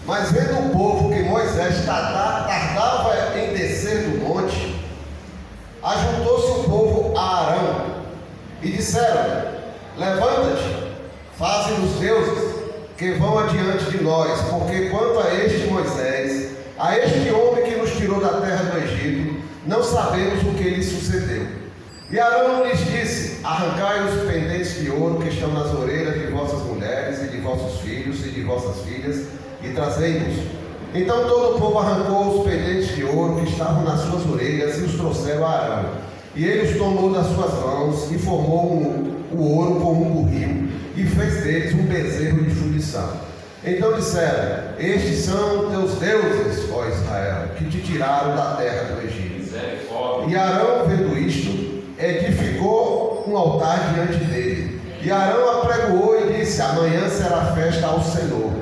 Mas vendo o povo que Moisés tardava em descer do monte, ajuntou-se o povo a Arão e disseram: levanta-te, faze-nos deuses que vão adiante de nós, porque quanto a este Moisés, a este homem que nos tirou da terra do Egito, não sabemos o que lhe sucedeu. E Arão lhes disse: arrancai os pendentes de ouro que estão nas orelhas de vossas mulheres e de vossos filhos e de vossas filhas, e trazei-nos. Então todo o povo arrancou os pendentes de ouro que estavam nas suas orelhas e os trouxeram a Arão. E ele os tomou das suas mãos e formou o ouro com um burril e fez deles um bezerro de fundição. Então disseram: estes são teus deuses, ó Israel, que te tiraram da terra do Egito. E Arão, vendo isto, edificou um altar diante dele. E Arão apregoou e disse: amanhã será festa ao Senhor.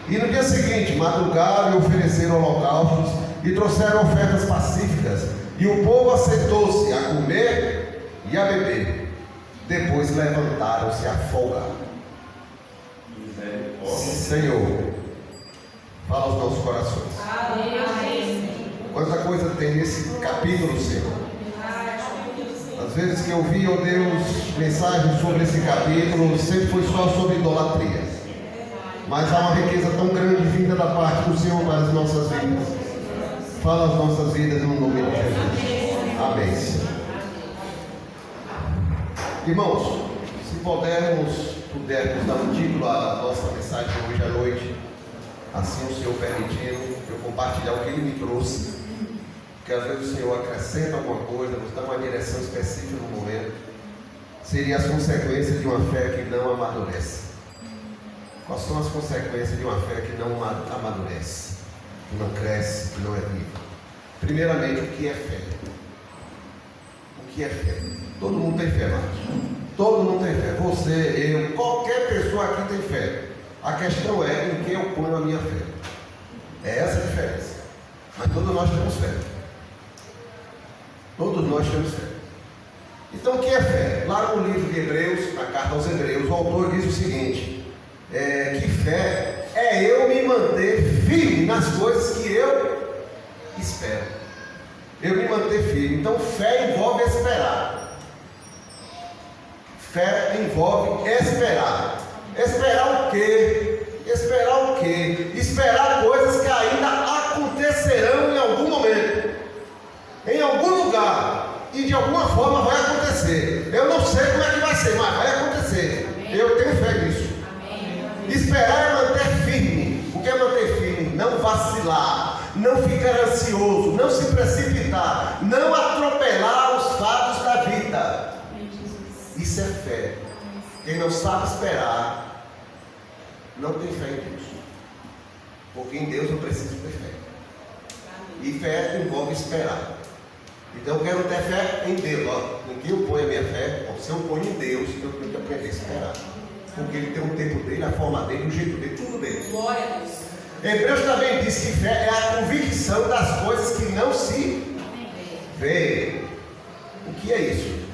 E no dia seguinte madrugaram e ofereceram holocaustos e trouxeram ofertas pacíficas. E o povo assentou-se a comer e a beber. Depois levantaram-se a folgar. Senhor, fala aos nossos corações. Quanta coisa tem nesse capítulo, Senhor. Às vezes que eu vi, ó Deus, mensagens sobre esse capítulo, sempre foi só sobre idolatria. Mas há uma riqueza tão grande vinda da parte do Senhor para as nossas vidas. Fala as nossas vidas no nome de Jesus. Amém, Senhor. Irmãos, se pudermos dar um título à nossa mensagem hoje à noite, assim o Senhor permitindo, eu compartilhar o que Ele me trouxe, porque às vezes o Senhor acrescenta alguma coisa, nos dá uma direção específica no momento, seria as consequências de uma fé que não amadurece. Quais são as consequências de uma fé que não amadurece, que não cresce, que não é viva? Primeiramente, o que é fé? O que é fé? Todo mundo tem fé, Marcos. Todo mundo tem fé. Você, eu, qualquer pessoa aqui tem fé. A questão é em quem eu ponho a minha fé. É essa a diferença. Mas todos nós temos fé. Todos nós temos fé. Então, o que é fé? Lá no livro de Hebreus, na carta aos Hebreus, o autor diz o seguinte: que fé é eu me manter firme nas coisas que eu espero. Eu me manter firme. Então, fé envolve esperar. Fé envolve esperar. Esperar o quê? Esperar o quê? Esperar coisas que ainda acontecerão em algum momento, em algum lugar, e de alguma forma vai acontecer. Eu não sei como é que vai ser, mas vai acontecer. Amém. Eu tenho fé nisso. Amém. Esperar é manter firme. O que é manter firme? Não vacilar, não ficar ansioso, não se precipitar, não atropelar os fatos da vida. Isso é fé. Quem não sabe esperar não tem fé em Deus. Porque em Deus eu preciso ter fé. E fé envolve esperar. Então eu quero ter fé em Deus. Em quem eu ponho a minha fé? Se eu ponho em Deus, eu tenho que aprender a esperar. Porque Ele tem o tempo dele, a forma dele, o jeito dele, tudo dele. Glória a Deus. Hebreus também diz que fé é a convicção das coisas que não se vê. O que é isso?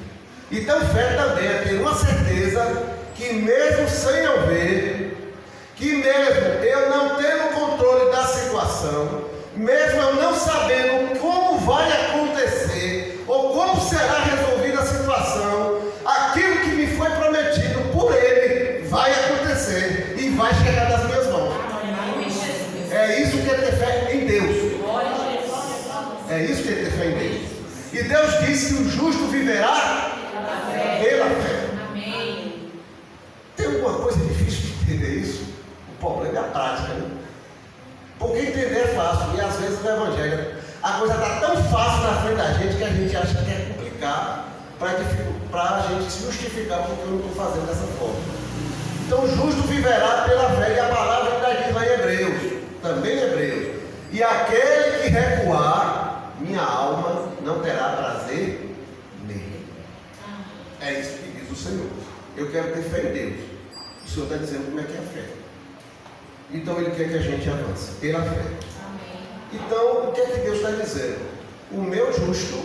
Então fé também é ter uma certeza que mesmo sem eu ver, que mesmo eu não tendo controle da situação, mesmo eu não sabendo como vai acontecer, ou como será resolvida a situação, aquilo que me foi prometido por Ele vai acontecer e vai chegar das minhas mãos. É isso que é ter fé em Deus. É isso que é ter fé em Deus. E Deus disse que o justo viverá pela fé. Amém. Tem alguma coisa difícil de entender isso? O problema é a prática, né? Porque entender é fácil. E às vezes no Evangelho a coisa está tão fácil na frente da gente que a gente acha que é complicado para a gente se justificar porque eu não estou fazendo dessa forma. Então o justo viverá pela fé. E a palavra ainda diz lá em Hebreus, também em Hebreus: e aquele que recuar, minha alma não terá prazer nele. É isso que diz o Senhor. Eu quero ter fé em Deus. O Senhor está dizendo como é que é a fé. Então Ele quer que a gente avance pela fé. Amém. Então o que é que Deus está dizendo? O meu justo,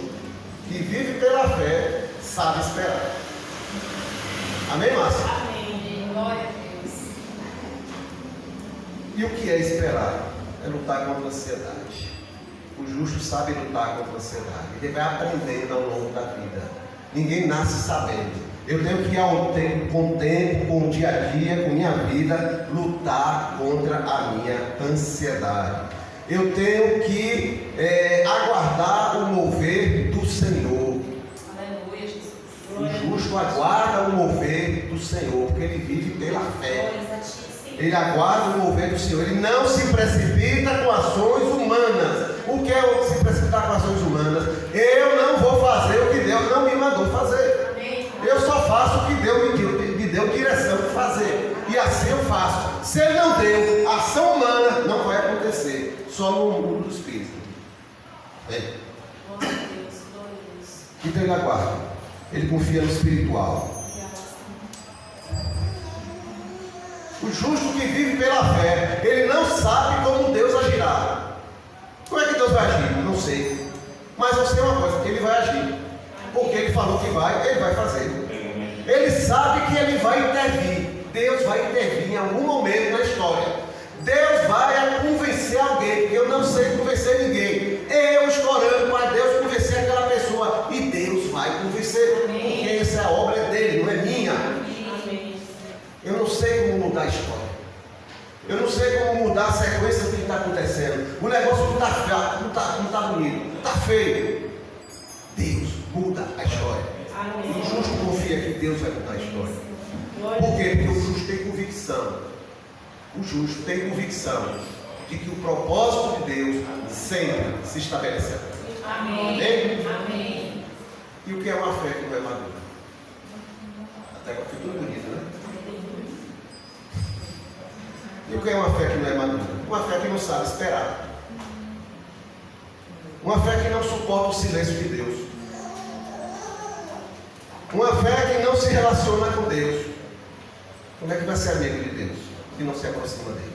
que vive pela fé, sabe esperar. Amém, Márcia? Amém. Glória a Deus. E o que é esperar? É lutar contra a ansiedade. O justo sabe lutar contra a ansiedade. Ele vai aprendendo ao longo da vida. Ninguém nasce sabendo. Eu tenho que, com o tempo, com o dia a dia, com minha vida, lutar contra a minha ansiedade. Eu tenho que aguardar o mover do Senhor. Aleluia, Jesus. O justo aguarda o mover do Senhor, porque ele vive pela fé. Ele aguarda o mover do Senhor. Ele não se precipita com ações humanas. O que é se precipitar com ações humanas? Eu não vou fazer o que Deus não me mandou fazer. Eu só faço o que Deus me deu direção de fazer. E assim eu faço. Se Ele não deu, ação humana não vai acontecer. Só no mundo do Espírito. Então ele aguarda. Ele confia no espiritual. O justo que vive pela fé, ele não sabe como Deus agirá. Como é que Deus vai agir? Não sei. Mas eu sei uma coisa, ele vai agir. Porque ele falou que vai, ele vai fazer. Ele sabe que ele vai intervir. Deus vai intervir em algum momento na história. Deus vai convencer alguém, porque eu não sei convencer ninguém. Eu estou para Deus convencer aquela pessoa. E Deus vai convencer. Porque essa obra é dele, não é minha. Eu não sei como mudar a história. Eu não sei como mudar a sequência do que está acontecendo. O negócio não está fraco, não está bonito, está feio. Deus muda a história. E o justo confia que Deus vai mudar a história. Por quê? Porque o justo tem convicção. O justo tem convicção de que o propósito de Deus sempre se estabelecerá. Amém. Amém. E o que é uma fé que não é madura? Até agora foi tudo bonito, né? E o que é uma fé que não é madura? Uma fé que não sabe esperar. Uma fé que não suporta o silêncio de Deus. Uma fé que não se relaciona com Deus. Como é que vai ser amigo de Deus se não se aproxima dele?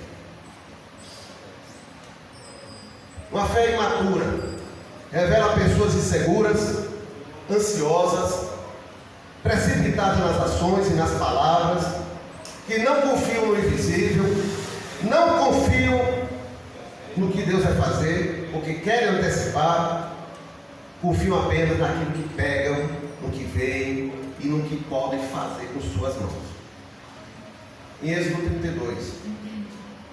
Uma fé imatura revela pessoas inseguras, ansiosas, precipitadas nas ações e nas palavras, que não confiam no invisível, não confiam no que Deus vai fazer, porque querem antecipar, confiam apenas naquilo que pegam, no que veem e no que podem fazer com suas mãos. Em Êxodo 32,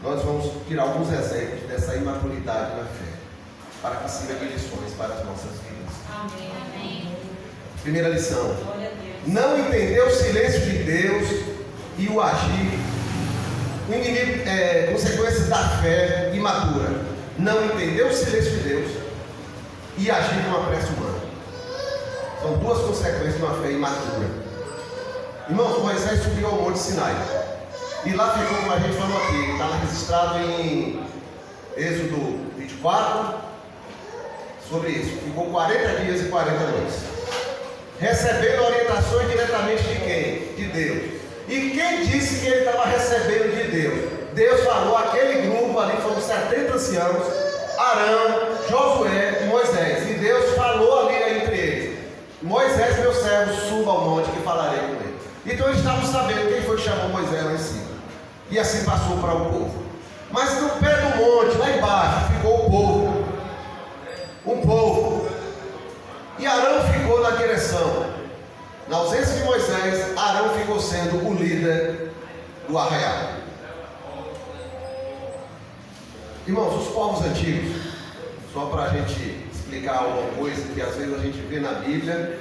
nós vamos tirar alguns exemplos dessa imaturidade na fé, para que sirva de lições para as nossas vidas. Amém. Primeira lição: não entender o silêncio de Deus e o agir, o inimigo, consequências da fé imatura. Não entender o silêncio de Deus e agir com a pressa humana. São duas consequências de uma fé imatura. Irmãos, Moisés subiu ao Monte Sinai. E lá ficou, como a gente falou aqui, está registrado em Êxodo 24, sobre isso. Ficou 40 dias e 40 noites. Recebendo orientações diretamente de quem? De Deus. E quem disse que ele estava recebendo de Deus? Deus falou, aquele grupo ali, foram 70 anciãos, Arão, Josué e Moisés. E Deus falou ali entre eles: Moisés, meu servo, suba ao monte que falarei com ele. Então eles estavam sabendo quem foi que chamou Moisés lá em cima. E assim passou para o povo. Mas no pé do monte, lá embaixo, ficou o povo. Um povo. E Arão ficou na direção. Na ausência de Moisés, Arão ficou sendo o líder do arraial. Irmãos, os povos antigos, só para a gente explicar alguma coisa que às vezes a gente vê na Bíblia.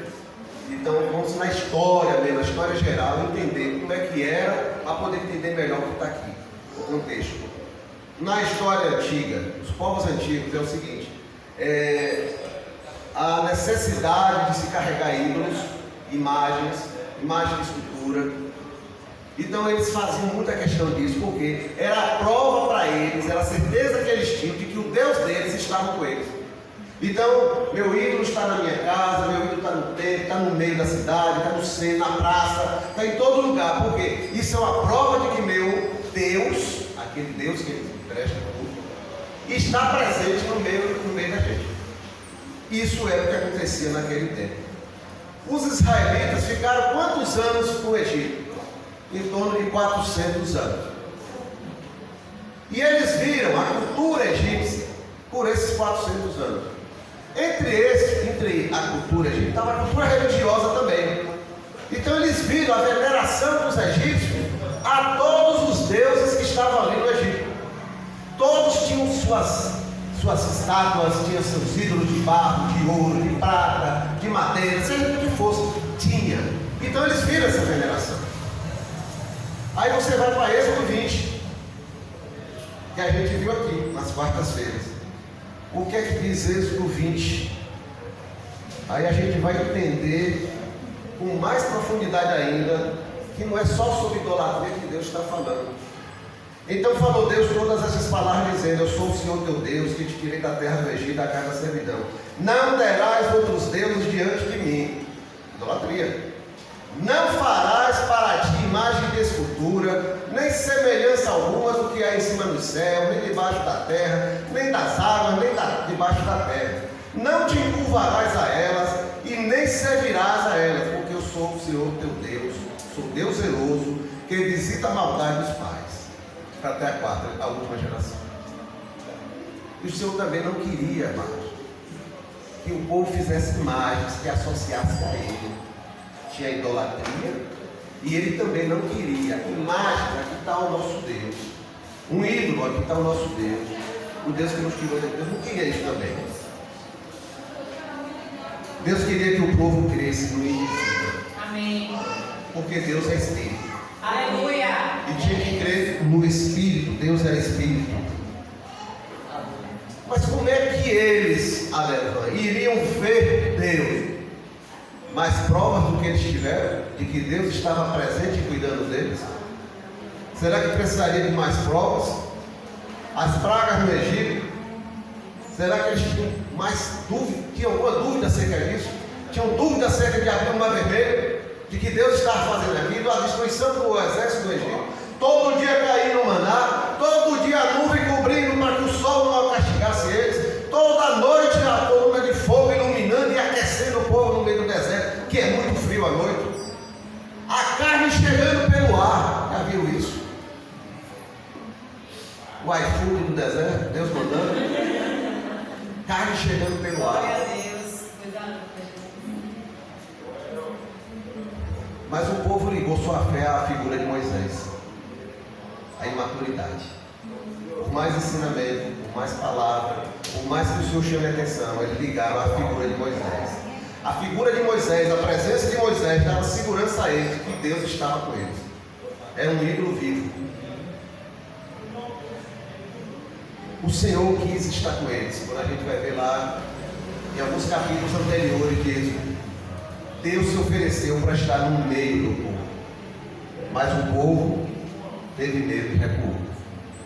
Então vamos na história mesmo, na história geral, entender como é que era, para poder entender melhor o que está aqui, o contexto. Na história antiga, os povos antigos é o seguinte: a necessidade de se carregar ídolos, imagens de escultura. Então eles faziam muita questão disso, porque era a prova para eles, era a certeza que eles tinham de que o Deus deles estava com eles. Então, meu ídolo está na minha casa, meu ídolo está no templo, está no meio da cidade, está no centro, na praça, está em todo lugar. Por quê? Isso é uma prova de que meu Deus, aquele Deus que eles prestam culto, está presente no meio da gente. Isso é o que acontecia naquele tempo. Os israelitas ficaram quantos anos no Egito? Em torno de 400 anos. E eles viram a cultura egípcia por esses 400 anos. Entre a cultura egípcia estava a cultura religiosa também. Então eles viram a veneração dos egípcios a todos os deuses que estavam ali no Egito. Todos tinham suas estátuas, tinham seus ídolos de barro, de ouro, de prata, de madeira, seja o que fosse, tinha. Então eles viram essa veneração. Aí você vai para Êxodo 20, que a gente viu aqui nas quartas-feiras. O que é que diz Êxodo 20? Aí a gente vai entender com mais profundidade ainda que não é só sobre idolatria que Deus está falando. Então falou Deus todas essas palavras dizendo: eu sou o Senhor teu Deus, que te tirei da terra do Egito, da casa da servidão. Não terás outros deuses diante de mim. Idolatria. Não farás para ti imagem de escultura, nem semelhança alguma do que há em cima do céu, nem debaixo da terra, nem das águas, nem debaixo da terra. Não te encurvarás a elas, e nem servirás a elas, porque eu sou o Senhor teu Deus, sou Deus zeloso, que visita a maldade dos pais, até a última geração. E o Senhor também não queria, amados, que o povo fizesse imagens que associassem a Ele. Tinha idolatria, e Ele também não queria imagens. Aqui está o nosso Deus, um ídolo, aqui está o nosso Deus, o Deus que nos tirou de Deus não queria isso também. Deus queria que o povo cresce no invisível. Amém. Porque Deus é Espírito. Aleluia. E tinha que crer no Espírito. Deus é Espírito. Mas como é que eles, aleluia, iriam ver Deus? Mais provas do que eles tiveram de que Deus estava presente e cuidando deles? Será que precisaria de mais provas? As pragas no Egito? Será que eles tinham mais dúvida? Tinham alguma dúvida acerca disso? Tinham dúvida acerca de abrir o mar vermelho? De que Deus estava fazendo aquilo? A destruição do exército do Egito? Todo dia caindo maná, todo dia a nuvem cobrindo para que o sol não castigasse eles, toda noite a coluna de fogo iluminando e aquecendo o povo no meio do deserto, que é muito frio à noite. A carne chegando pelo ar. Já viu isso? O iFood do deserto, Deus mandando. Carne chegando pelo ar. Glória a Deus. Mas o povo ligou sua fé à figura de Moisés, a imaturidade. Por mais ensinamento, por mais palavra, por mais que o Senhor chame a atenção, eles ligaram à figura de Moisés. A figura de Moisés, a presença de Moisés dava segurança a eles que Deus estava com eles. Era um ídolo vivo. O Senhor quis estar com eles. Quando a gente vai ver lá em alguns capítulos anteriores de Êxodo, Deus se ofereceu para estar no meio do povo, mas o povo teve medo e recuou.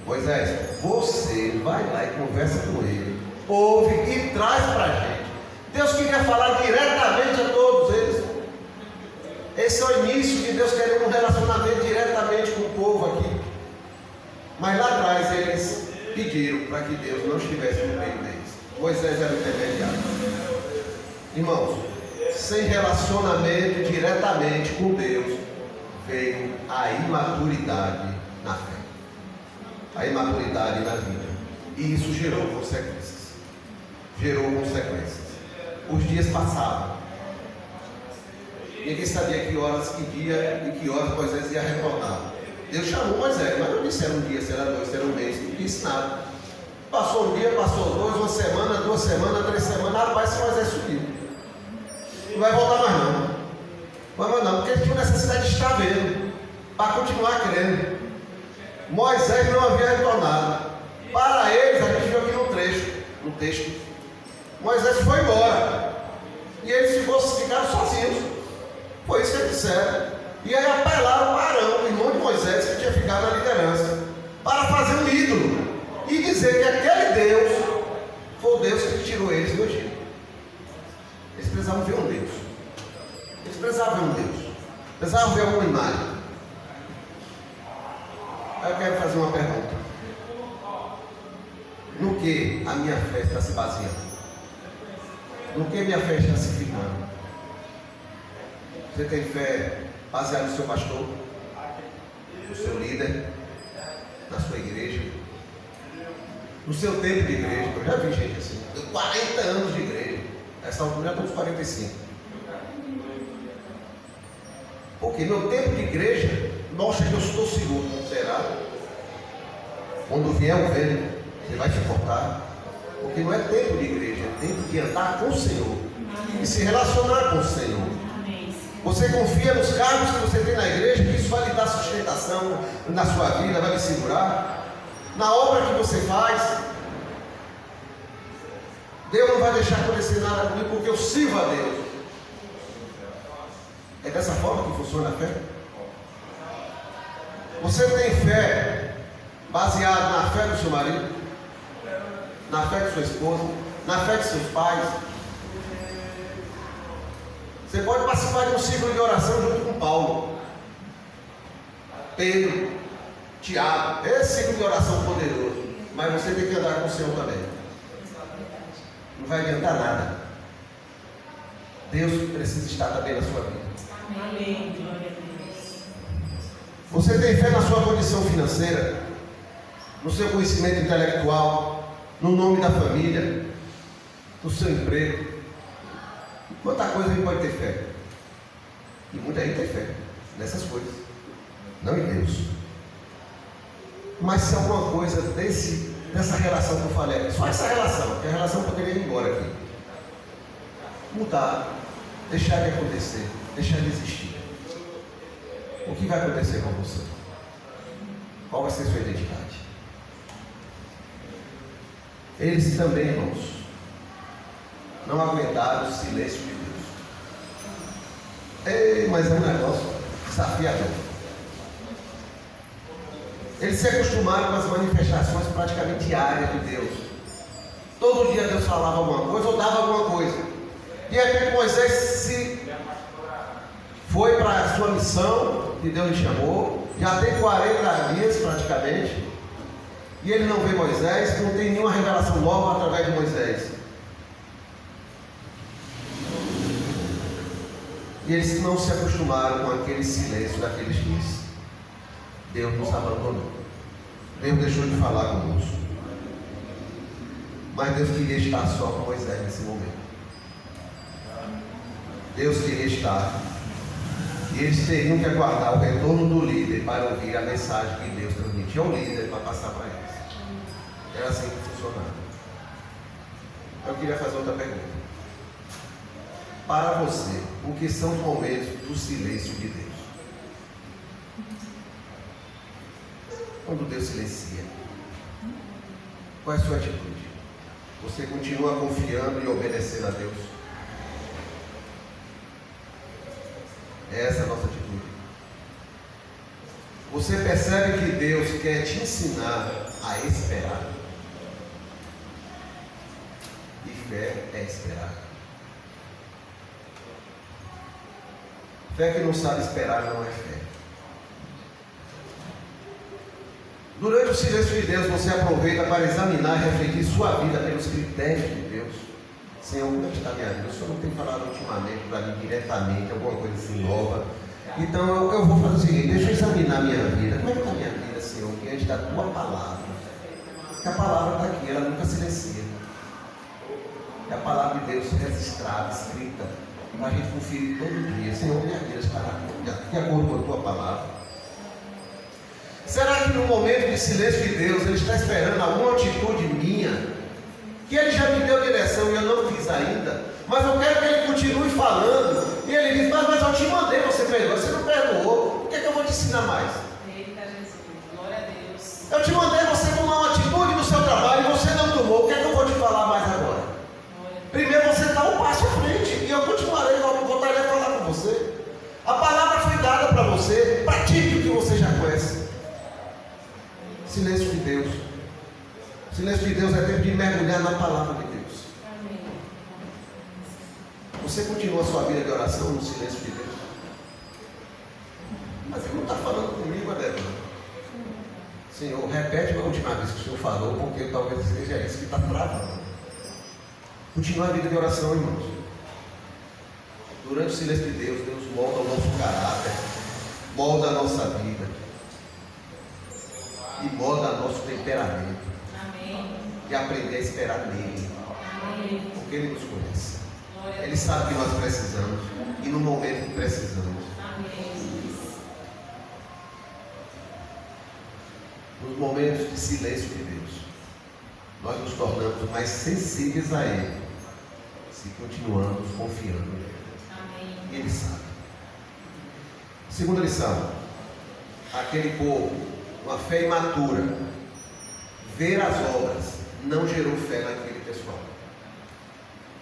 Moisés, você vai lá e conversa com ele, ouve e traz para a gente. Deus queria falar diretamente a todos eles. Esse é o início de Deus querendo um relacionamento diretamente com o povo aqui. Mas lá atrás eles pediram para que Deus não estivesse no meio deles. Moisés era o intermediário. Irmãos, sem relacionamento diretamente com Deus, veio a imaturidade na fé, a imaturidade na vida, e isso gerou consequências. Os dias passavam, ninguém sabia que horas, que dia e que horas Moisés ia retornar. Deus chamou Moisés, mas não disse era um dia, se era dois, se era um mês, não disse nada. Passou um dia, passou dois, uma semana, 2 semanas, 3 semanas, rapaz, se Moisés subiu. Não vai voltar mais não. Vai mais não, porque ele tinha necessidade de estar vendo, para continuar crendo. Moisés não havia retornado. Para eles, a gente viu aqui no texto, Moisés foi embora. E eles ficaram sozinhos. Foi isso que eles disseram. E aí apelaram para Arão, o irmão de Moisés, que tinha ficado na liderança, para fazer um ídolo e dizer que aquele Deus foi o Deus que tirou eles do Egito. Eles precisavam ver um Deus. Eles precisavam ver um Deus. Precisavam ver alguma imagem. Aí eu quero fazer uma pergunta. No que a minha fé está se baseando? No que a minha fé está se firmando? Você tem fé baseada no seu pastor, no seu líder, na sua igreja, no seu tempo de igreja, eu já vi gente assim, deu 40 anos de igreja, essa altura já estou uns 45. Porque meu tempo de igreja, nossa, eu estou seguro, será? Quando vier o vento, você vai suportar. Porque não é tempo de igreja, é tempo de andar com o Senhor e se relacionar com o Senhor. Você confia nos cargos que você tem na igreja, que isso vai lhe dar sustentação na sua vida, vai lhe segurar. Na obra que você faz, Deus não vai deixar acontecer nada comigo, porque eu sirvo a Deus. É dessa forma que funciona a fé? Você tem fé baseada na fé do seu marido, na fé de sua esposa, na fé de seus pais? Você pode participar de um ciclo de oração junto com Paulo, Pedro, Tiago. Esse ciclo de oração poderoso. Mas você tem que andar com o Senhor também. Não vai adiantar nada. Deus precisa estar também na sua vida. Amém. Glória a Deus. Você tem fé na sua condição financeira, no seu conhecimento intelectual, no nome da família, no seu emprego. Quanta coisa a gente pode ter fé. E muita gente tem fé nessas coisas, não em Deus. Mas se alguma coisa dessa relação que eu falei, só essa relação, porque a relação poderia ir embora aqui, mudar, deixar de acontecer, deixar de existir, o que vai acontecer com você? Qual vai ser a sua identidade? Eles também, irmãos, não aguentaram o silêncio de Deus. Mas é um negócio desafiador. Eles se acostumaram com as manifestações praticamente diárias de Deus. Todo dia Deus falava alguma coisa ou dava alguma coisa. De repente Moisés foi para a sua missão que Deus lhe chamou. Já tem 40 dias praticamente. E ele não vê Moisés, não tem nenhuma revelação nova através de Moisés. E eles não se acostumaram com aquele silêncio daqueles dias. Deus nos abandonou. Deus deixou de falar conosco. Mas Deus queria estar só com Moisés nesse momento. Deus queria estar. E eles teriam que aguardar o retorno do líder para ouvir a mensagem que Deus transmitia ao líder para passar para eles. Era assim que funcionava. Eu queria fazer outra pergunta. Para você, o que são os momentos do silêncio de Deus? Quando Deus silencia, qual é a sua atitude? Você continua confiando e obedecendo a Deus? Essa é a nossa atitude. Você percebe que Deus quer te ensinar a esperar? E fé é esperar. Fé que não sabe esperar não é fé. Durante o silêncio de Deus, você aproveita para examinar e refletir sua vida pelos critérios de Deus. Senhor, como é que está a minha vida? O Senhor não tem falado ultimamente para mim diretamente, alguma coisa assim nova. Então eu vou fazer o seguinte, deixa eu examinar a minha vida. Como é que está a minha vida, Senhor, diante da tua palavra? Porque a palavra está aqui, ela nunca silencia. É a palavra de Deus registrada, escrita, para a gente conferir todo dia. Senhor, minha vida está de acordo com a tua palavra. Será que no momento de silêncio de Deus, Ele está esperando alguma atitude minha, que Ele já me deu direção e eu não fiz ainda, mas eu quero que Ele continue falando, e Ele diz, mas eu te mandei, você perdoou, você não perdoou, o que é que eu vou te ensinar mais? Eita Jesus, glória a Deus. Eu te mandei você tomar uma atitude no seu trabalho e você não tomou, o que é que eu vou te falar mais agora? Primeiro você dá um passo à frente, e eu continuarei, voltarei a falar com você. A palavra foi dada para você, pratique o que você já conhece. Silêncio de Deus. Silêncio de Deus é tempo de mergulhar na palavra de Deus. Amém. Você continua a sua vida de oração no silêncio de Deus? Mas Ele não está falando comigo, Adébora. Senhor, repete a última vez que o Senhor falou, porque talvez seja isso que está travando. Continua a vida de oração, irmãos. Durante o silêncio de Deus, Deus molda o nosso caráter, molda a nossa vida e molda o nosso temperamento. Amém. e aprender a esperar nele. Porque ele nos conhece. Ele sabe que nós precisamos e no momento que precisamos. Nos momentos de silêncio de Deus, nós nos tornamos mais sensíveis a Ele, se continuamos confiando nele. E Ele sabe. Segunda lição: aquele povo, uma fé imatura, ver as obras, não gerou fé naquele pessoal.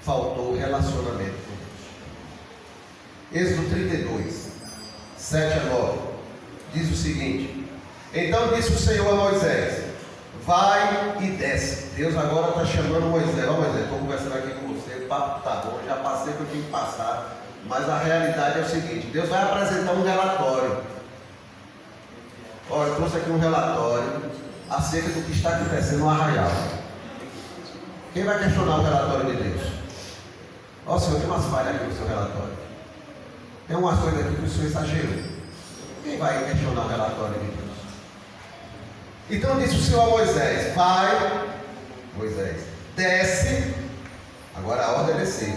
Faltou relacionamento com Deus. Êxodo 32, 7 a 9, diz o seguinte: então disse o Senhor a Moisés: vai e desce. Deus agora está chamando Moisés. Ó Moisés, estou conversando aqui com você, o papo está bom, já passei o que eu tinha que passar, mas a realidade é o seguinte: Deus vai apresentar um relatório. Olha, eu trouxe aqui um relatório acerca do que está acontecendo no arraial. Quem vai questionar o relatório de Deus? Ó Senhor, tem umas falhas aqui no seu relatório. Tem umas coisas aqui que o Senhor exagerou. Quem vai questionar o relatório de Deus? Então disse o Senhor a Moisés: vai, Moisés, desce. Agora a ordem é descer.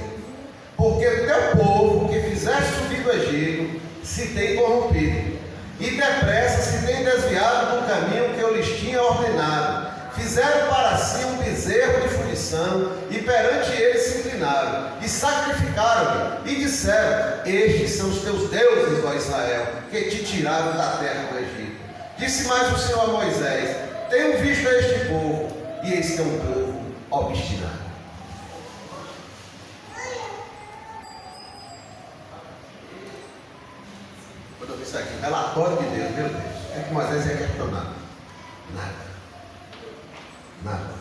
Porque o teu povo que fizeste subir do Egito se tem corrompido, e depressa se tem desviado do caminho que eu lhes tinha ordenado. Fizeram para si um bezerro de fundição, e perante ele se inclinaram, e sacrificaram-lhe, e disseram: estes são os teus deuses, ó Israel, que te tiraram da terra do Egito. Disse mais o Senhor a Moisés: tenho visto este povo, e este é um povo obstinado. Quando eu vi isso aqui, relatório de Deus, meu Deus, é que Moisés ia questionar. Nada.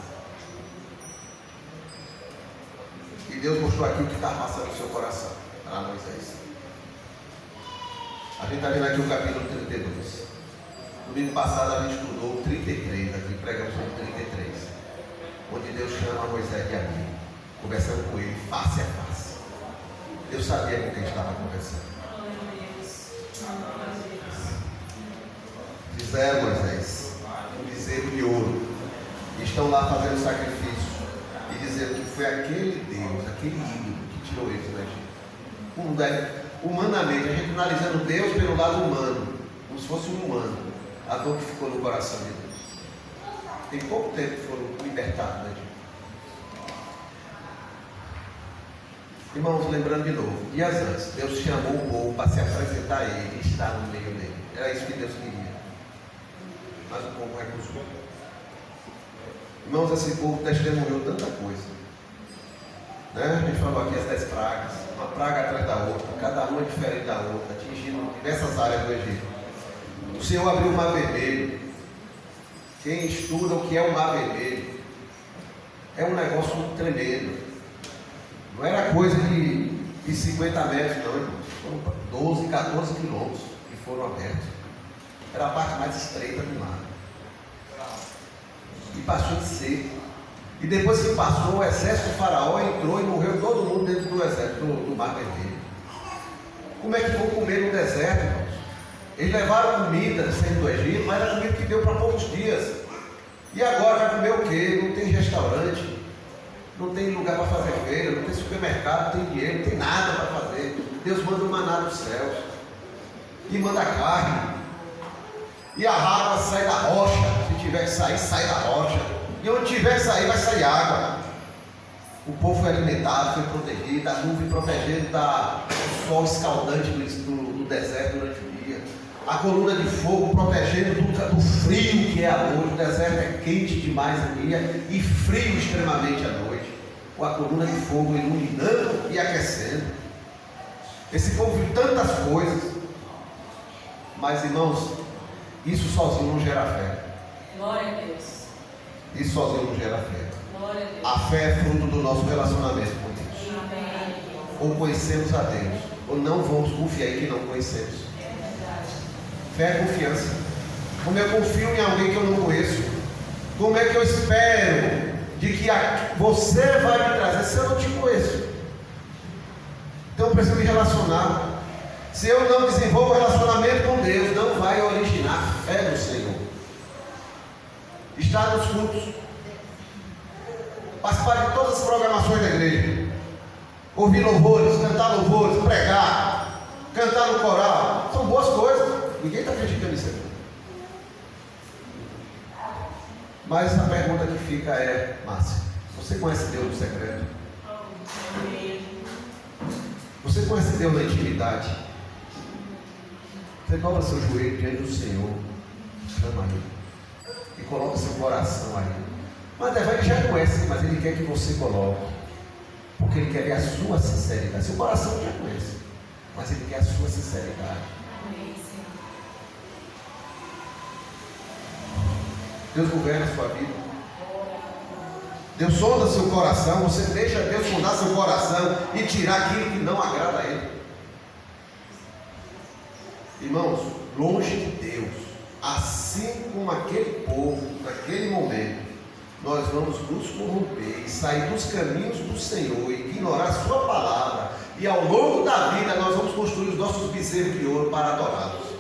E Deus mostrou aqui o que estava passando no seu coração para Moisés. A gente está vendo aqui o capítulo 32. Domingo passado a gente estudou o 33, aqui pregamos sobre o 33, onde Deus chama Moisés de amigo, conversando com ele face a face. Deus sabia com quem estava conversando. Fizeram, Moisés, um bezerro de ouro, e estão lá fazendo sacrifício, e dizendo que foi aquele Deus, aquele ídolo que tirou eles do Egito. Humanamente, a gente analisando Deus pelo lado humano, como se fosse um humano, a dor que ficou no coração de Deus. Tem pouco tempo que foram libertados, né? Irmãos, lembrando de novo, dias antes, Deus chamou o povo para se apresentar a Ele e estar no meio dele. Era isso que Deus queria. Mas o povo recusou. Irmãos, esse povo testemunhou tanta coisa. Né? A gente falou aqui as 10 pragas, uma praga atrás da outra, cada uma diferente da outra, atingindo diversas áreas do Egito. O Senhor abriu o mar vermelho. Quem estuda o que é o mar vermelho, é um negócio tremendo. Não era coisa de 50 metros, não, irmão. Foram 12, 14 quilômetros que foram abertos. Era a parte mais estreita do mar. E passou de seco. E depois que passou, o exército do faraó entrou e morreu todo mundo dentro do exército, do mar vermelho. Como é que vão comer no deserto, irmãos? Eles levaram comida saindo do Egito, mas era comida que deu para poucos dias. E agora vai comer o quê? Não tem restaurante, não tem lugar para fazer feira, não tem supermercado, não tem dinheiro, não tem nada para fazer. Deus manda o maná dos céus e manda carne. E a água sai da rocha. Se tiver que sair, sai da rocha. E onde tiver que sair, vai sair água. O povo foi alimentado, foi protegido, a nuvem protegendo do sol escaldante do deserto durante o dia. A coluna de fogo protegendo do frio que é a noite. O deserto é quente demais no dia e frio extremamente à noite. Com a coluna de fogo iluminando e aquecendo. Esse povo viu tantas coisas. Mas, irmãos, isso sozinho não gera fé. Glória a Deus. Isso sozinho não gera fé. Glória a Deus. A fé é fruto do nosso relacionamento com Deus. Amém. Ou conhecemos a Deus, ou não vamos confiar em quem não conhecemos. Fé é confiança. Como eu confio em alguém que eu não conheço? Como é que eu espero de que você vai me trazer se eu não te conheço? Então eu preciso me relacionar. Se eu não desenvolvo relacionamento com Deus, não vai originar fé no Senhor. Estar nos cultos. participar de todas as programações da igreja, ouvir louvores, cantar louvores, pregar, cantar no coral, são boas coisas, ninguém está criticando isso aqui. Mas a pergunta que fica é, Márcia, você conhece Deus no secreto? Você conhece Deus na intimidade? Você dobra seu joelho diante do Senhor, chama Ele e coloca seu coração aí. Mas ele já conhece, mas Ele quer que você coloque, porque Ele quer ver a sua sinceridade. Seu coração já conhece, mas Ele quer a sua sinceridade. Deus governa a sua vida. Deus sonda seu coração. Você deixa Deus sondar seu coração e tirar aquilo que não agrada a Ele. Irmãos, longe de Deus, assim como aquele povo, naquele momento, nós vamos nos corromper e sair dos caminhos do Senhor e ignorar a sua palavra. E ao longo da vida nós vamos construir os nossos bezerros de ouro para adorá-los.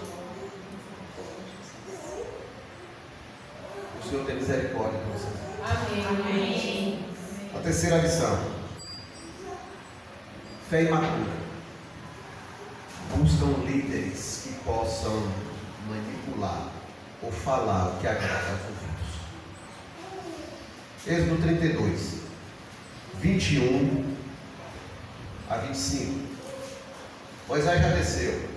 O Senhor tem misericórdia com vocês. Amém. A terceira lição: fé imatura. Buscam líderes que possam manipular ou falar o que agrada aos ouvidos. Êxodo 32, 21 a 25. Moisés já desceu.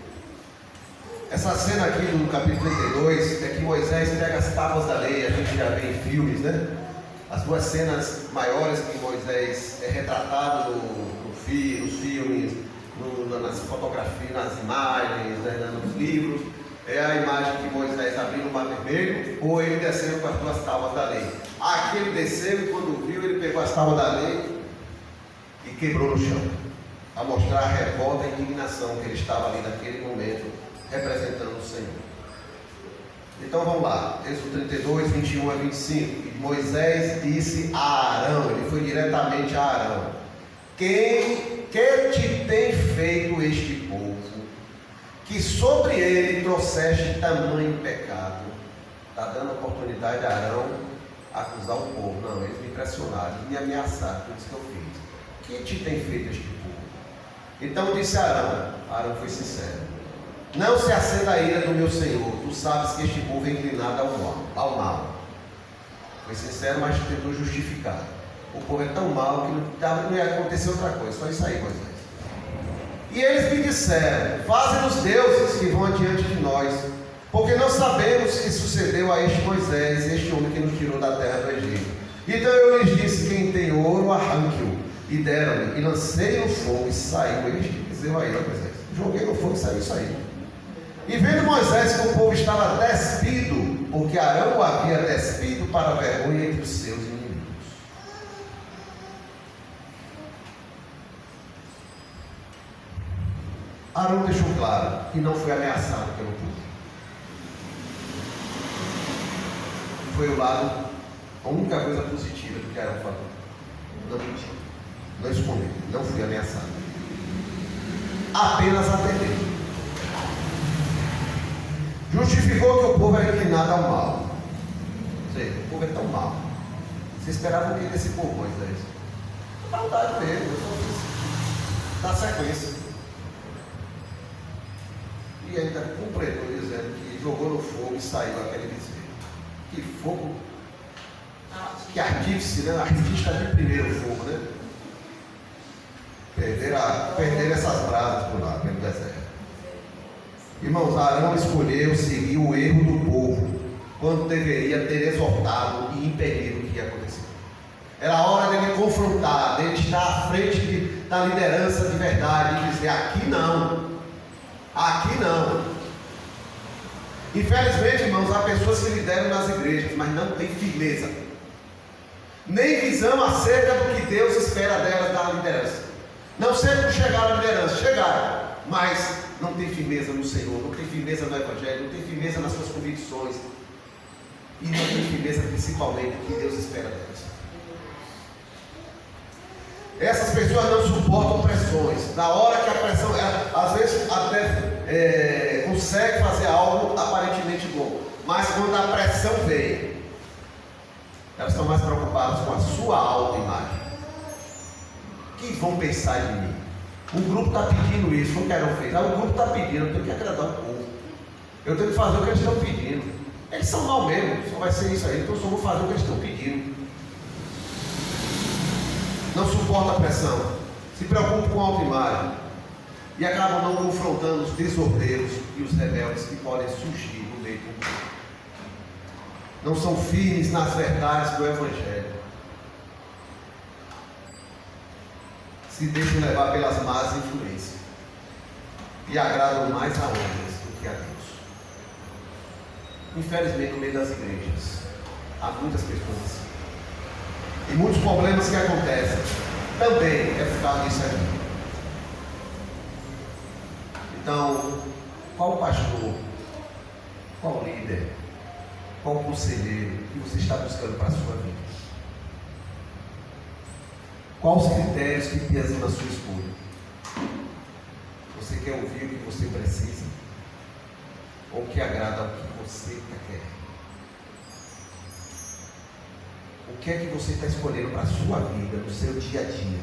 Essa cena aqui do capítulo 32 é que Moisés pega as tábuas da lei. A gente já vê em filmes, né? As duas cenas maiores que Moisés é retratado nos filmes, nas fotografias, nas imagens, né, nos livros, é a imagem de Moisés abrindo o mar vermelho ou ele descendo com as duas tábuas da lei. Aqui ele desceu e quando viu, ele pegou as tábuas da lei e quebrou no chão, a mostrar a revolta e a indignação que ele estava ali naquele momento, representando o Senhor. Então vamos lá, Êxodo 32, 21 a 25. E Moisés disse a Arão, ele foi diretamente a Arão: quem que te tem feito este povo, que sobre ele trouxeste tamanho pecado? Está dando oportunidade a Arão acusar o povo. Não, eles me impressionaram, eles me ameaçaram, por isso que eu fiz. Quem te tem feito este povo? Então disse Arão foi sincero: não se acenda a ira do meu Senhor, tu sabes que este povo é inclinado ao mal. Foi sincero, mas tentou justificar. O povo é tão mau que não ia acontecer outra coisa, só isso aí, Moisés. E eles me disseram: faze-nos deuses que vão adiante de nós, porque não sabemos o que sucedeu a este Moisés, este homem que nos tirou da terra do Egito. Então eu lhes disse: quem tem ouro, arranque-o. E deram-lhe, e lancei no fogo, e saiu este bezerro aí, ó Moisés. Joguei no fogo e saiu isso aí. E vendo Moisés que o povo estava despido, porque Arão o havia despido para a vergonha entre os seus inimigos. Arão deixou claro que não foi ameaçado pelo povo. Foi o lado, a única coisa positiva do que Arão falou. Não mentiu, não escondeu, não fui ameaçado. Apenas atendeu. Justificou que o povo era inclinado ao mal. Ou seja, o povo é tão mau. Você esperava o que desse povo, Moisés? Maldade mesmo, eu só fiz dar sequência. E ainda completou dizendo que jogou no fogo e saiu aquele bezerro. Que fogo, que artífice, né? Artista de primeiro fogo, né? Perderam essas brasas por lá, pelo deserto. Irmãos, Arão escolheu seguir o erro do povo, quando deveria ter exortado e impedido o que ia acontecer. Era a hora dele confrontar, dele estar à frente da liderança de verdade e dizer: aqui não. Aqui não. Infelizmente, irmãos, há pessoas que lideram nas igrejas, mas não têm firmeza, nem visão acerca do que Deus espera delas da liderança. Não sei como chegaram à liderança, chegaram, mas não tem firmeza no Senhor, não tem firmeza no Evangelho, não tem firmeza nas suas convicções, e não tem firmeza principalmente no que Deus espera delas. Essas pessoas não suportam pressões. Na hora que a pressão, às vezes até consegue fazer algo aparentemente bom, mas quando a pressão vem, elas estão mais preocupadas com a sua autoimagem. vão pensar de mim? O grupo está pedindo isso, não quero fez. O grupo está pedindo, eu tenho que agradar o povo. Eu tenho que fazer o que eles estão pedindo. Eles são mal mesmo, só vai ser isso aí, então eu só vou fazer o que eles estão pedindo. Não suporta a pressão, se preocupa com a autoimagem e acabam não confrontando os desordeiros e os rebeldes que podem surgir no meio do povo. Não são firmes nas verdades do Evangelho. Se deixam levar pelas más influências e agradam mais a homens do que a Deus. Infelizmente, no meio das igrejas há muitas pessoas assim. E muitos problemas que acontecem também é por causa disso aqui. Então, qual pastor, qual líder, qual conselheiro que você está buscando para a sua vida? Quais os critérios que pesam na sua escolha? Você quer ouvir o que você precisa? Ou o que agrada ao que você está querendo? O que é que você está escolhendo para a sua vida, no seu dia a dia?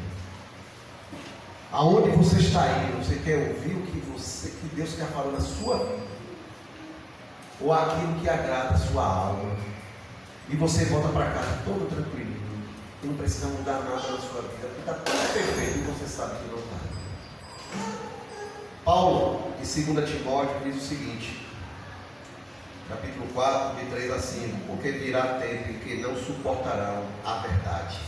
Aonde você está indo? Você quer ouvir o que Deus quer falar na sua vida? Ou aquilo que agrada a sua alma? E você volta para casa todo tranquilo, e não precisa mudar nada na sua vida, porque está tudo perfeito e você sabe que não está. Paulo, em 2 Timóteo, diz o seguinte, capítulo 4, de 3 a 5: porque virá tempo em que não suportarão a verdade,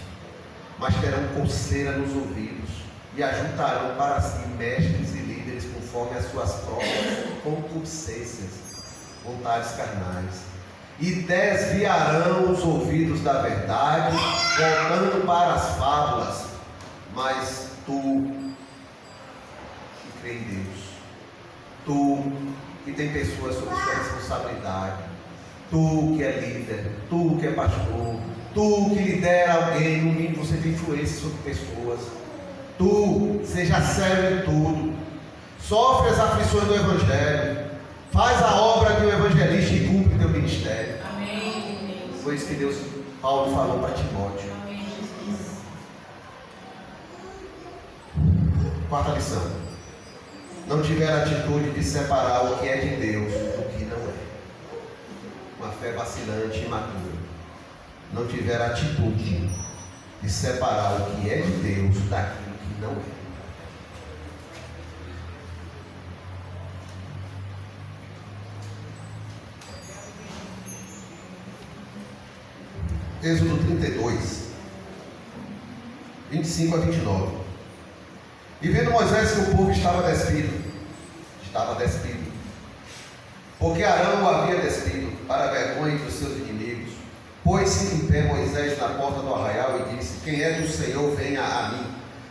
mas terão coceira nos ouvidos, e ajuntarão para si mestres e líderes conforme as suas próprias concupiscências, vontades carnais, e desviarão os ouvidos da verdade, voltando para as fábulas. Mas tu que crê em Deus, tu que tem pessoas sob sua responsabilidade, tu que é líder, tu que é pastor, tu que lidera alguém, no mínimo você tem influência sobre pessoas, tu seja sério em tudo, sofre as aflições do Evangelho, faz a obra de um evangelista e cumpre teu ministério. Amém. Foi isso que Paulo falou para Timóteo. Amém, Jesus. Quarta lição: não tiver a atitude de separar o que é de Deus do que não é. Uma fé vacilante e imatura. Não tiver a atitude de separar o que é de Deus daquilo que não é. Êxodo 32, 25 a 29. E vendo Moisés que o povo estava despido, porque Arão o havia despido, para a vergonha dos seus inimigos, pôs-se em pé Moisés na porta do arraial e disse: quem é do Senhor, venha a mim.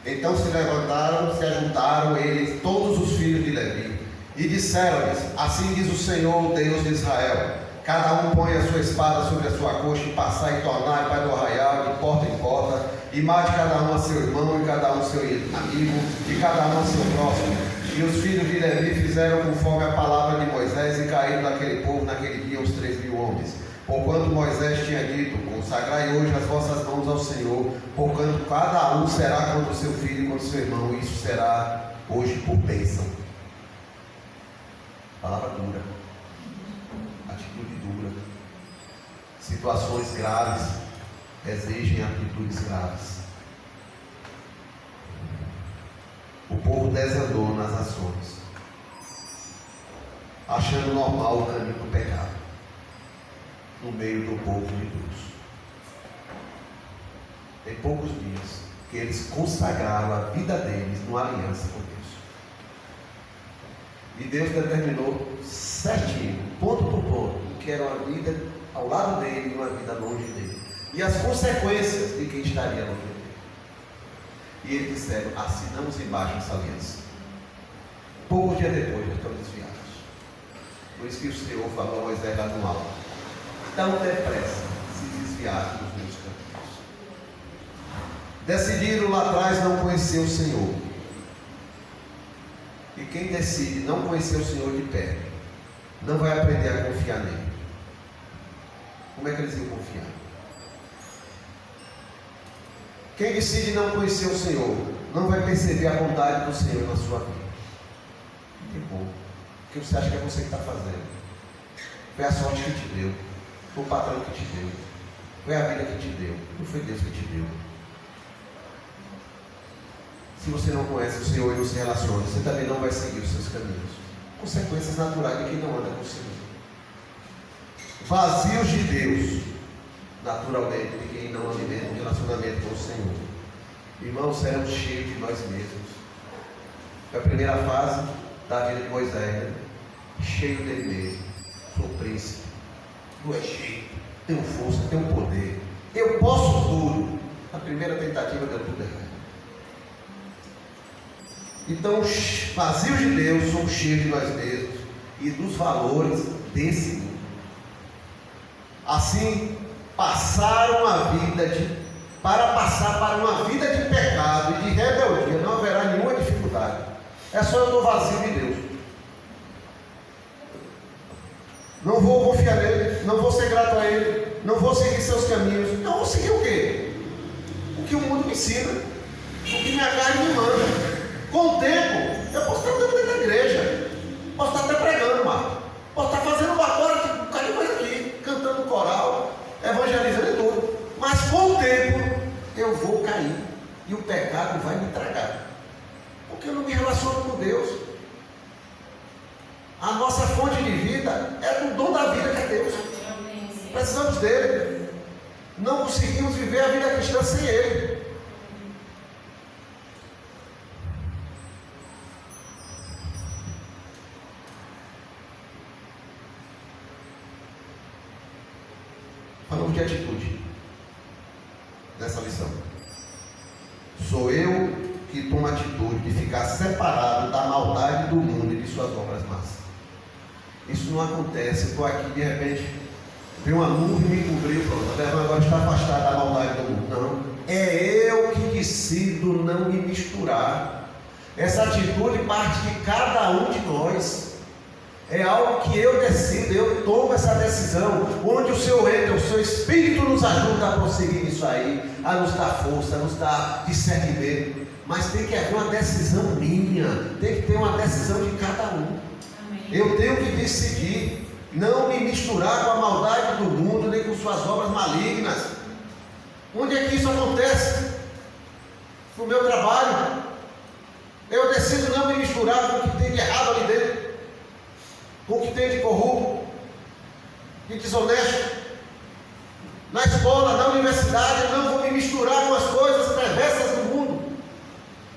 Então se levantaram, se ajuntaram eles, todos os filhos de Levi, e disseram-lhes: assim diz o Senhor, o Deus de Israel: cada um põe a sua espada sobre a sua coxa, e passai e tornai para o arraial, de porta em porta, e mate cada um a seu irmão, e cada um seu amigo, e cada um a seu próximo. E os filhos de Levi fizeram conforme a palavra de Moisés, e caíram daquele povo naquele dia os 3.000 homens. Porquanto Moisés tinha dito: consagrai hoje as vossas mãos ao Senhor, porquanto cada um será contra o seu filho e contra o seu irmão, e isso será hoje por bênção. Palavra dura, atitude dura, situações graves exigem atitudes graves. O povo desandou nas ações, achando normal o caminho do pecado no meio do povo de Deus. Tem poucos dias que eles consagraram a vida deles numa aliança com Deus. E Deus determinou certinho, ponto por ponto, que era uma vida ao lado dele e uma vida longe dele. E as consequências de quem estaria longe dele. E eles disseram: assinamos embaixo essa aliança. Poucos dias depois, já estão desviados. Por isso que o Senhor falou a Moisés lá no alto: tão depressa se desviaram dos meus caminhos. Decidiram lá atrás não conhecer o Senhor. E quem decide não conhecer o Senhor de perto, não vai aprender a confiar nele. Como é que eles iam confiar? Quem decide não conhecer o Senhor, não vai perceber a bondade do Senhor na sua vida. Que bom. Porque você acha que é você que está fazendo. Foi a sorte que te deu. Foi o patrão que te deu. Foi a vida que te deu. Não foi Deus que te deu. Se você não conhece o Senhor e não se relaciona, você também não vai seguir os seus caminhos. Consequências naturais de quem não anda com o Senhor. Vazios de Deus, naturalmente, de quem não alimenta um relacionamento com o Senhor. Irmãos, seremos cheios de nós mesmos. Foi a primeira fase da vida de Moisés, né? Cheio dele mesmo. Sou príncipe do Egito, tenho força, tenho poder, eu posso tudo. A primeira tentativa deu tudo errado. Então, vazios de Deus, somos cheios de nós mesmos e dos valores desse mundo. Assim, para passar para uma vida de pecado e de rebeldia, não haverá nenhuma dificuldade. É só eu estou vazio de Deus. Não vou confiar nele, não vou ser grato a ele, não vou seguir seus caminhos. Então, vou seguir o quê? O que o mundo me ensina, o que minha carne me manda. Com o tempo, eu posso estar dentro da igreja, posso estar até pregando, Marco, posso estar fazendo um bocado de coisa aqui, cantando coral, evangelizando e tudo. Mas com o tempo, eu vou cair e o pecado vai me tragar, porque eu não me relaciono com Deus. A nossa fonte de vida é do dom da vida que é Deus. Precisamos dele. Não conseguimos viver a vida cristã sem ele. Falamos de atitude nessa lição. Sou eu que tomo a atitude de ficar separado da maldade do mundo e de suas obras más. Isso não acontece. Eu estou aqui, de repente, veio uma nuvem e me cobriu, pronto, agora está afastado da maldade do mundo. Não. É eu que decido não me misturar. Essa atitude parte de cada um de nós. É algo que eu decido, eu tomo essa decisão. Onde o Senhor entra, o seu Espírito nos ajuda a prosseguir nisso aí, a nos dar força, a nos dar discernimento. Mas tem que haver uma decisão minha, tem que ter uma decisão de cada um. Amém. Eu tenho que decidir não me misturar com a maldade do mundo, nem com suas obras malignas. Onde é que isso acontece? No meu trabalho. Eu decido não me misturar com o que tem de errado ali dentro, com o que tem de corrupto, de desonesto. Na escola, na universidade, eu não vou me misturar com as coisas perversas do mundo,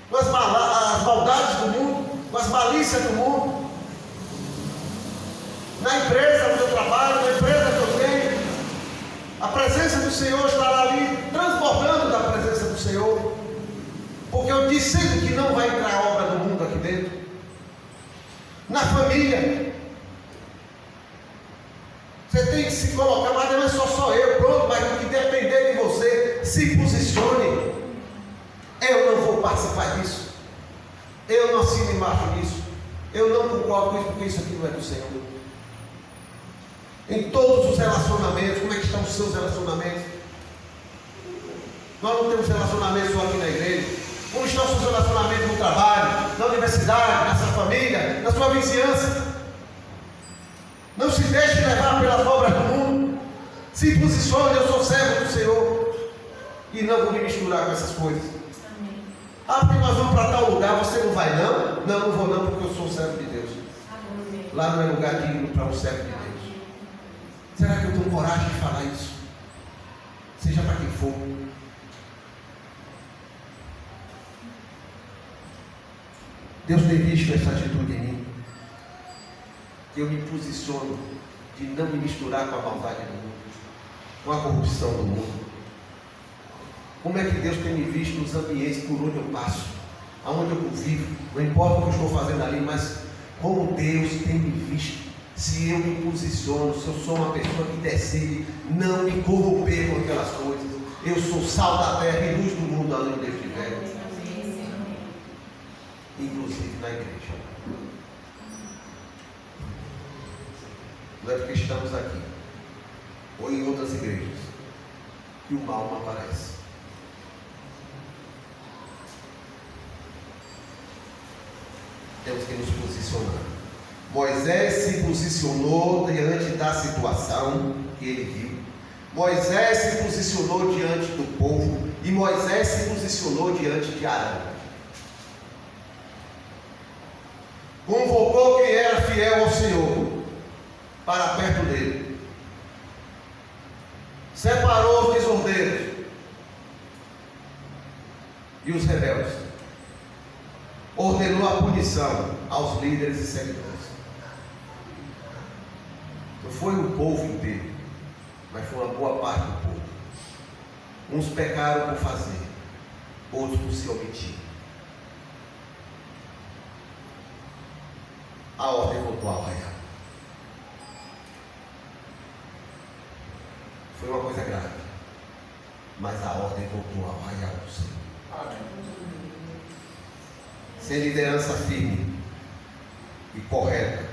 com as maldades do mundo, com as malícias do mundo. Na empresa, no meu trabalho, na empresa que eu tenho, a presença do Senhor estará ali, transbordando da presença do Senhor, porque eu decido que não vai entrar a obra do mundo aqui dentro. Na família, você tem que se colocar, mas não é só eu, pronto, mas o que depender de você, se posicione. Eu não vou participar disso, eu não assino embaixo disso, eu não concordo com isso, porque isso aqui não é do Senhor. Em todos os relacionamentos, como é que estão os seus relacionamentos? Nós não temos relacionamentos só aqui na igreja. Como estão os seus relacionamentos no trabalho, na universidade, na sua família, na sua vizinhança? Não se deixe levar pelas obras do mundo. Se posicione, eu sou servo do Senhor. E não vou me misturar com essas coisas. Amém. Ah, porque nós vamos para tal lugar, você não vai não? Não, não vou não, porque eu sou servo de Deus. Amém. Lá não é lugar digno para um servo de Deus. Será que eu tenho coragem de falar isso? Seja para quem for. Deus tem visto essa atitude em mim. Eu me posiciono de não me misturar com a maldade do mundo, com a corrupção do mundo. Como é que Deus tem me visto nos ambientes por onde eu passo, aonde eu convivo, não importa o que eu estou fazendo ali, mas como Deus tem me visto. Se eu me posiciono, se eu sou uma pessoa que decide não me corromper com aquelas coisas, eu sou sal da terra e luz do mundo aonde Deus estiver, inclusive na igreja. Não é porque estamos aqui ou em outras igrejas que o mal não aparece. temos que nos posicionar. Moisés se posicionou diante da situação que ele viu. Moisés se posicionou diante do povo. E Moisés se posicionou diante de Arão. Convocou quem era fiel ao Senhor para perto dele. Separou os desordeiros e os rebeldes. Ordenou a punição aos líderes e seguidores. Não foi o povo inteiro, mas foi uma boa parte do povo. Uns pecaram por fazer, outros por se omitir. A ordem voltou ao arraial. Foi uma coisa grave, mas a ordem voltou ao arraial do Senhor. Sem liderança firme e correta,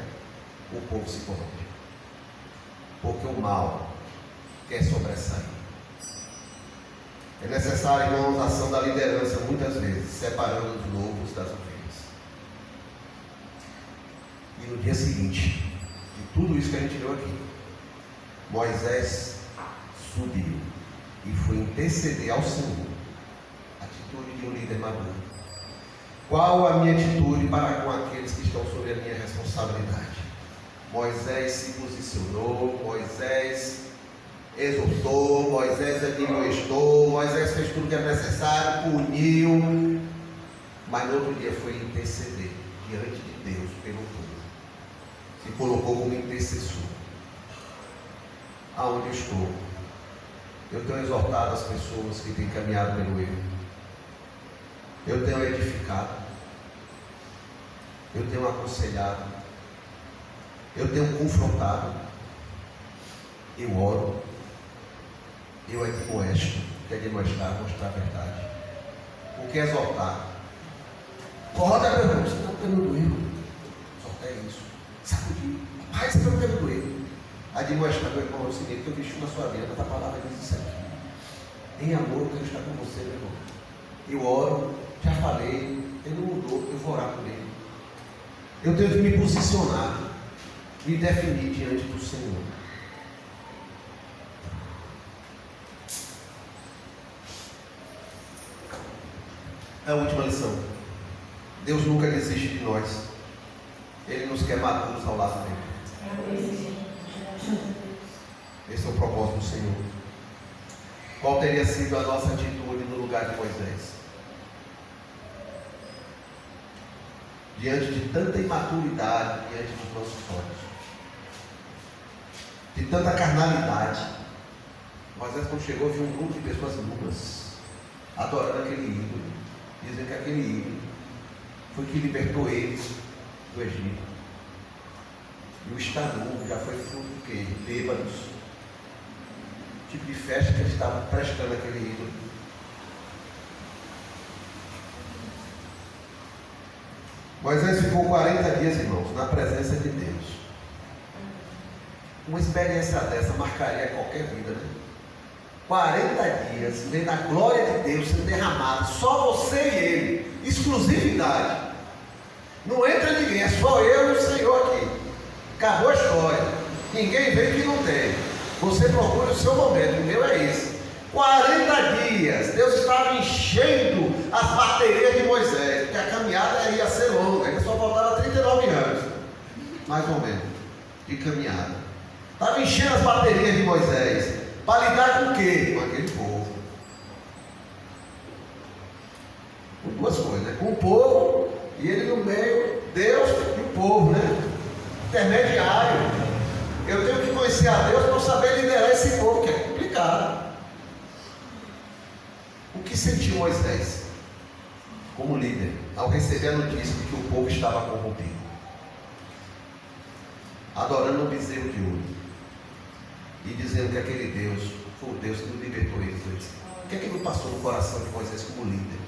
o povo se corrompe. Porque o mal quer sobressair. É necessário, irmãos, a ação da liderança, muitas vezes, separando os lobos das ovelhas. E no dia seguinte, de tudo isso que a gente leu aqui, Moisés subiu e foi interceder ao Senhor. Atitude de um líder maduro. Qual a minha atitude para com aqueles que estão sob a minha responsabilidade? Moisés se posicionou, Moisés exortou, Moisés admoestou, Moisés fez tudo que era necessário, puniu, mas no outro dia foi interceder diante de Deus pelo povo. Se colocou como intercessor. Aonde eu estou, eu tenho exortado as pessoas que têm caminhado pelo erro. Eu tenho edificado, eu tenho aconselhado, eu tenho confrontado, eu oro, eu admoesto, que admoestar, mostrar a verdade. O que é exortar? Corta a pergunta, você está tendo erro. Exortar é isso. Sacudir. Pai, você está tendo erro. Admoestar, meu irmão, é o seguinte, que eu visto na sua vida, a palavra diz isso aqui. Em amor, eu quero estar com você, meu irmão. Eu oro, já falei, ele não mudou, eu vou orar por ele. Eu tenho que me posicionar, me definir diante do Senhor. A última lição. Deus nunca desiste de nós. Ele nos quer maduros ao lado dele. Esse é o propósito do Senhor. Qual teria sido a nossa atitude no lugar de Moisés? Diante de tanta imaturidade, diante dos nossos olhos, de tanta carnalidade, Moisés, quando chegou, viu um grupo de pessoas nuas, adorando aquele ídolo, dizem que aquele ídolo foi que libertou eles do Egito. E o estar nu já foi fruto do quê? Bêbados, tipo de festa que eles estavam prestando aquele ídolo. Moisés ficou 40 dias, irmãos, na presença de Deus. Uma experiência dessa marcaria qualquer vida, né? 40 dias, vendo a glória de Deus sendo derramada, só você e ele, exclusividade. Não entra ninguém, é só eu e o Senhor aqui. Acabou a história. Ninguém vem que não tem. Você procura o seu momento, o meu é esse. 40 dias, Deus estava enchendo as baterias de Moisés, porque a caminhada ia ser longa, ainda só faltava 39 anos, mais ou menos, de caminhada. Estava enchendo as baterias de Moisés, para lidar com o quê? Com aquele povo. Com duas coisas, né? Com o povo, e ele no meio, Deus e o povo, né? Intermediário. Eu tenho que conhecer a Deus para saber liderar esse povo, que é complicado. O que sentiu Moisés como líder ao receber a notícia de que o povo estava corrompido, adorando um bezerro de ouro e dizendo que aquele Deus foi o Deus que nos libertou eles? O que é que não passou no coração de Moisés como líder?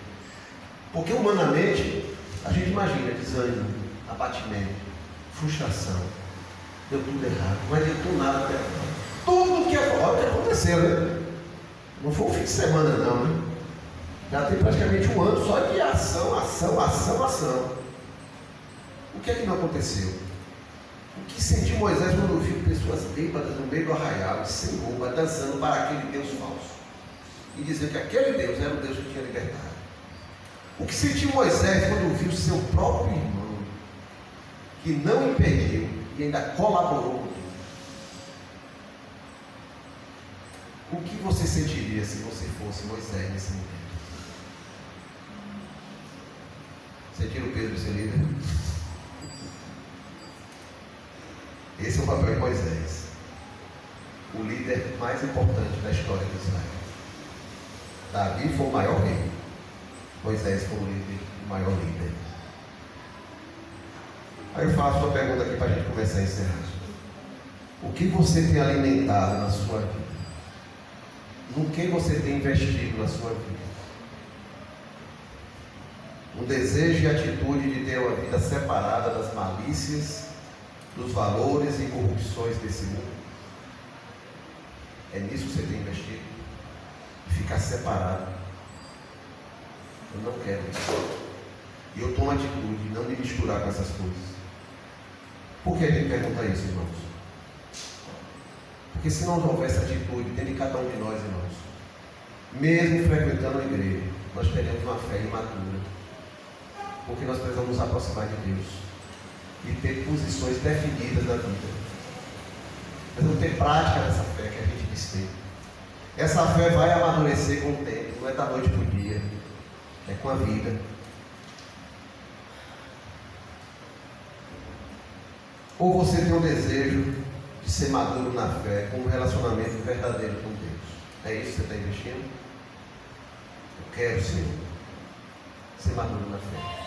Porque humanamente a gente imagina desânimo, abatimento, frustração, deu tudo errado, não adiantou nada até agora. Tudo que é o que aconteceu, né? Não foi um fim de semana não, né? Já tem praticamente um ano só de ação. que é que não aconteceu? O que sentiu Moisés quando viu pessoas bêbadas no meio do arraial, sem roupa, dançando para aquele Deus falso? E dizendo que aquele Deus era o Deus que tinha libertado. O que sentiu Moisés quando viu seu próprio irmão, que não impediu e ainda colaborou com ele? O que você sentiria se você fosse Moisés nesse momento? Sentir o peso de ser líder? Esse é o papel de Moisés, o líder mais importante da história de Israel. Davi foi o maior rei, Moisés foi o maior líder. Aí eu faço uma pergunta aqui para a gente começar a encerrar. O que você tem alimentado na sua vida? No que você tem investido na sua vida? Um desejo e atitude de ter uma vida separada das malícias, dos valores e corrupções desse mundo? É nisso que você tem investido? Ficar separado. Eu não quero isso. E eu tomo atitude de não me misturar com essas coisas. Por que a gente pergunta isso, irmãos? Porque se não houvesse atitude dentro de cada um de nós, irmãos, mesmo frequentando a igreja, nós teremos uma fé imatura. Porque nós precisamos nos aproximar de Deus e ter posições definidas na vida. Precisamos ter prática dessa fé que a gente diz ter. Essa fé vai amadurecer com o tempo, não é da noite para o dia, é com a vida. Ou você tem um desejo de ser maduro na fé, com um relacionamento verdadeiro com Deus? É isso que você está investindo? Eu quero ser maduro na fé.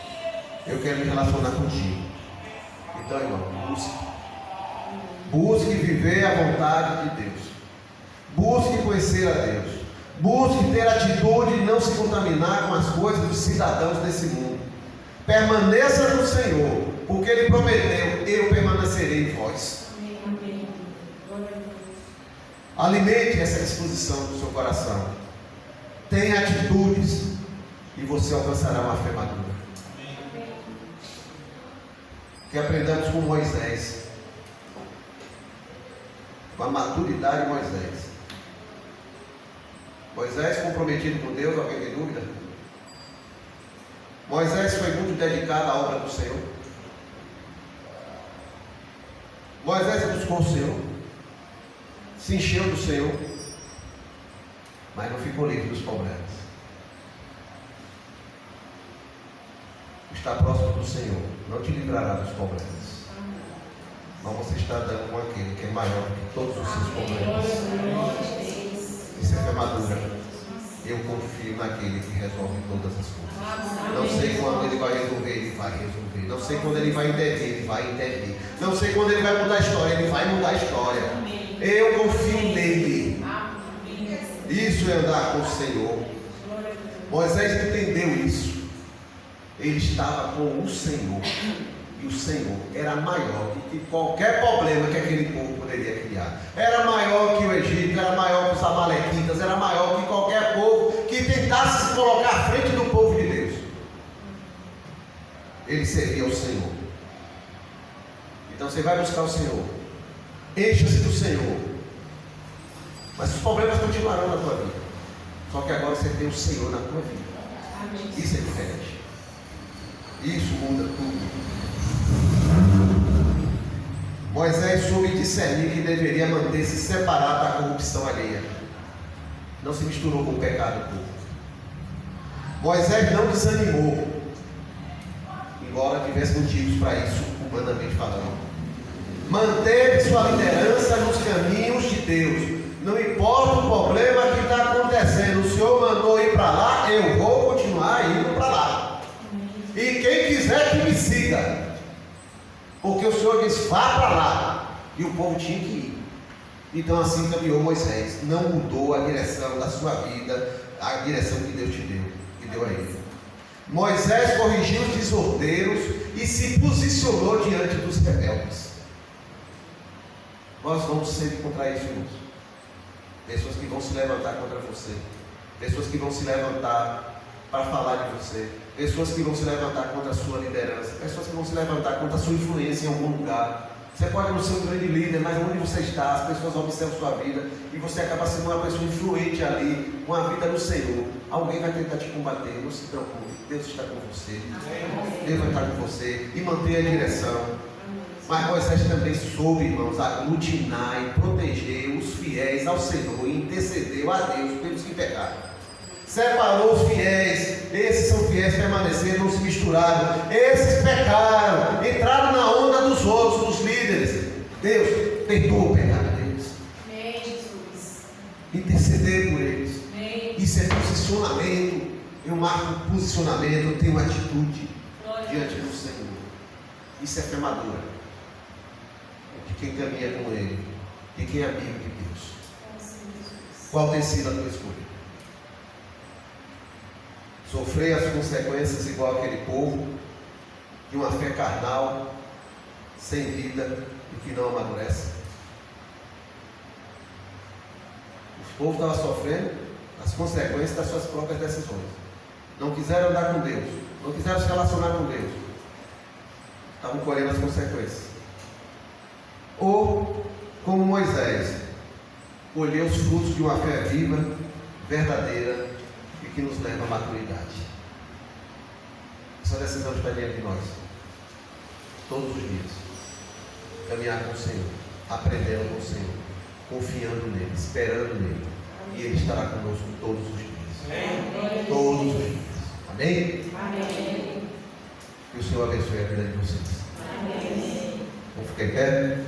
Eu quero me relacionar contigo. Então, irmão, busque viver a vontade de Deus. Busque conhecer a Deus. Busque ter a atitude de não se contaminar com as coisas dos cidadãos desse mundo. Permaneça no Senhor, porque Ele prometeu: eu permanecerei em vós. Alimente essa disposição do seu coração. Tenha atitudes e você alcançará uma fé madura. Que aprendamos com Moisés, com a maturidade de Moisés. Moisés comprometido com Deus, alguém tem dúvida? Moisés foi muito dedicado à obra do Senhor. Moisés buscou o Senhor, se encheu do Senhor, mas não ficou livre dos problemas. Estar próximo do Senhor não te livrará dos problemas, mas você está dando com aquele que é maior que todos os seus problemas. Isso é fé madura. Eu confio naquele que resolve todas as coisas. Não sei quando Ele vai resolver, Ele vai resolver. Não sei quando Ele vai intervir, Ele vai intervir. Não sei quando Ele vai mudar a história, Ele vai mudar a história. Eu confio nele. Isso é andar com o Senhor. Moisés entendeu isso. Ele estava com o Senhor. E o Senhor era maior do que qualquer problema que aquele povo poderia criar. Era maior que o Egito, era maior que os amalequitas, era maior que qualquer povo que tentasse se colocar à frente do povo de Deus. Ele servia ao Senhor. Então você vai buscar o Senhor. Encha-se do Senhor. Mas os problemas continuarão na tua vida. Só que agora você tem o Senhor na tua vida. Isso é diferente. Isso muda tudo. Moisés soube discernir que deveria manter-se separado da corrupção alheia. Não se misturou com o pecado do povo. Moisés não desanimou, embora tivesse motivos para isso, humanamente falando. Manteve sua liderança nos caminhos de Deus. Não importa o problema que está acontecendo, o Senhor mandou ir para lá, eu vou continuar indo para lá. E quem quiser que me siga. Porque o Senhor diz: vá para lá. E o povo tinha que ir. Então assim caminhou Moisés. Não mudou a direção da sua vida, a direção que Deus te deu, que deu a ele. Moisés corrigiu os desordeiros e se posicionou diante dos rebeldes. Nós vamos sempre contra isso, irmãos. Pessoas que vão se levantar contra você. Pessoas que vão se levantar para falar de você. Pessoas que vão se levantar contra a sua liderança. Pessoas que vão se levantar contra a sua influência em algum lugar. Você pode não ser um grande líder, mas onde você está, as pessoas observam sua vida e você acaba sendo uma pessoa influente ali, com a vida no Senhor. Alguém vai tentar te combater, não se preocupe, Deus está com você. Deus vai estar com você e manter a direção. Mas Moisés também soube, irmãos, aglutinar e proteger os fiéis ao Senhor e intercedeu a Deus pelos que pecaram. Separou os fiéis, esses são fiéis, permaneceram, não se misturaram. Esses pecaram, entraram na onda dos outros, dos líderes. Deus perdoa o pecado deles. Amém, Jesus. Interceder por eles. Amém. Isso é posicionamento. Eu marco posicionamento, eu tenho atitude diante do Senhor. Isso é fé madura. De quem caminha com Ele, de quem é amigo de Deus. Qual tem sido a tua escolha? Sofrer as consequências igual aquele povo, de uma fé carnal, sem vida e que não amadurece. O povo estava sofrendo as consequências das suas próprias decisões. Não quiseram andar com Deus, não quiseram se relacionar com Deus. Estavam colhendo as consequências. Ou, como Moisés, colher os frutos de uma fé viva, verdadeira, que nos leva à maturidade. Essa decisão está diante de nós, todos os dias. Caminhar com o Senhor, aprendendo com o Senhor, confiando nele, esperando nele, e Ele estará conosco todos os dias. Amém. Todos os dias. Amém? Amém. Que o Senhor abençoe a vida de vocês. Amém. Vamos ficar em pé?